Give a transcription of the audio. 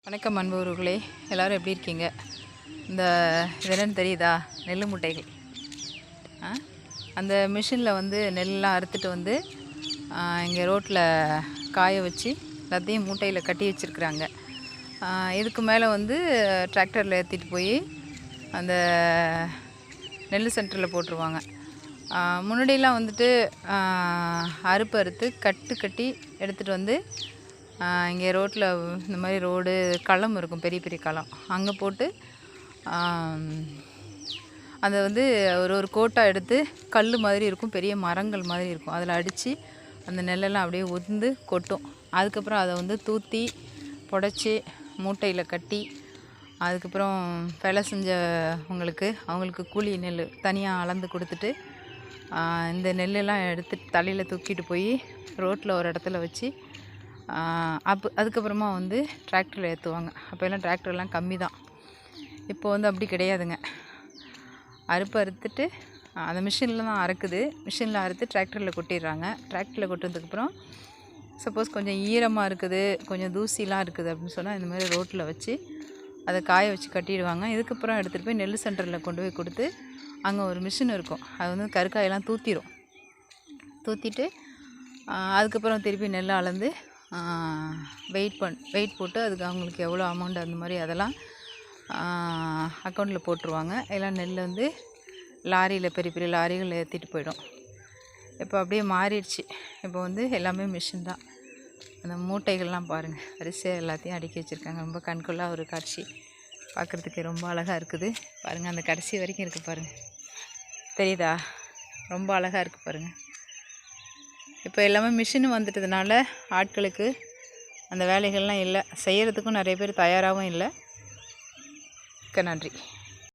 வணக்கம் அன்புறவுகளே, எல்லோரும் எப்படி இருக்கீங்க? இந்த என்னன்னு தெரியுதா? நெல் மூட்டைகள். அந்த மிஷினில் வந்து நெல்லாம் அறுத்துட்டு வந்து இங்கே ரோட்டில் காய வச்சு எல்லாத்தையும் மூட்டையில் கட்டி வச்சுருக்குறாங்க. இதுக்கு மேலே வந்து டிராக்டரில் ஏற்றிட்டு போய் அந்த நெல் சென்டரில் போட்டுருவாங்க. முன்னாடியெல்லாம் வந்துட்டு அறுப்பு அறுத்து கட்டி எடுத்துகிட்டு வந்து இங்கே ரோட்டில் இந்த மாதிரி ரோடு களம் இருக்கும், பெரிய பெரிய களம், அங்கே போட்டு அதை வந்து ஒரு கோட்டாக எடுத்து கல் மாதிரி இருக்கும், பெரிய மரங்கள் மாதிரி இருக்கும், அதில் அடித்து அந்த நெல்லெல்லாம் அப்படியே உதிர்ந்து கொட்டும். அதுக்கப்புறம் அதை வந்து தூற்றி புடச்சி மூட்டையில் கட்டி அதுக்கப்புறம் வேலை அவங்களுக்கு கூலி நெல் தனியாக அளந்து கொடுத்துட்டு இந்த நெல்லெல்லாம் எடுத்து தலையில் தூக்கிட்டு போய் ரோட்டில் ஒரு இடத்துல வச்சு அதுக்கப்புறமா வந்து டிராக்டரில் ஏற்றுவாங்க. அப்போ எல்லாம் டிராக்டர்லாம் கம்மி தான். இப்போ வந்து அப்படி கிடையாதுங்க. அறுப்பு அறுத்துட்டு அந்த மிஷினில் தான் அறுக்குது. மிஷினில் அறுத்து டிராக்டரில் கொட்டிடுறாங்க. டிராக்டரில் கொட்டினதுக்கப்புறம் சப்போஸ் கொஞ்சம் ஈரமாக இருக்குது, கொஞ்சம் தூசிலாம் இருக்குது அப்படின்னு சொன்னால் இந்த மாதிரி ரோட்டில் வச்சு அதை காய வச்சு கட்டிடுவாங்க. இதுக்கப்புறம் எடுத்துகிட்டு போய் நெல் சென்டரில் கொண்டு போய் கொடுத்து அங்கே ஒரு மிஷின் இருக்கும், அது வந்து கருக்காயெல்லாம் தூற்றிட்டு அதுக்கப்புறம் திருப்பி நெல் அளந்து வெயிட் போட்டு அதுக்கு அவங்களுக்கு எவ்வளோ அமௌண்ட் அந்த மாதிரி அதெல்லாம் அக்கௌண்ட்டில் போட்டுருவாங்க. எல்லாம் நெல் வந்து லாரியில் பெரிய பெரிய லாரிகள் ஏற்றிட்டு போயிடும். இப்போ அப்படியே மாறிடுச்சு. இப்போ வந்து எல்லாமே மிஷின் தான். அந்த மூட்டைகள்லாம் பாருங்கள், வரிசையாக எல்லாத்தையும் அடுக்கி வச்சுருக்காங்க. ரொம்ப கண்கொள்ளாத ஒரு காட்சி, பார்க்குறதுக்கு ரொம்ப அழகாக இருக்குது. பாருங்கள், அந்த கடைசி வரைக்கும் இருக்குது பாருங்கள், தெரியுதா? ரொம்ப அழகாக இருக்குது பாருங்கள். இப்போ எல்லாமே மிஷின் வந்துட்டதுனால ஆட்களுக்கு அந்த வேலைகள்லாம் இல்லை, செய்கிறதுக்கும் நிறைய பேர் தயாராகவும் இல்லை. நன்றி.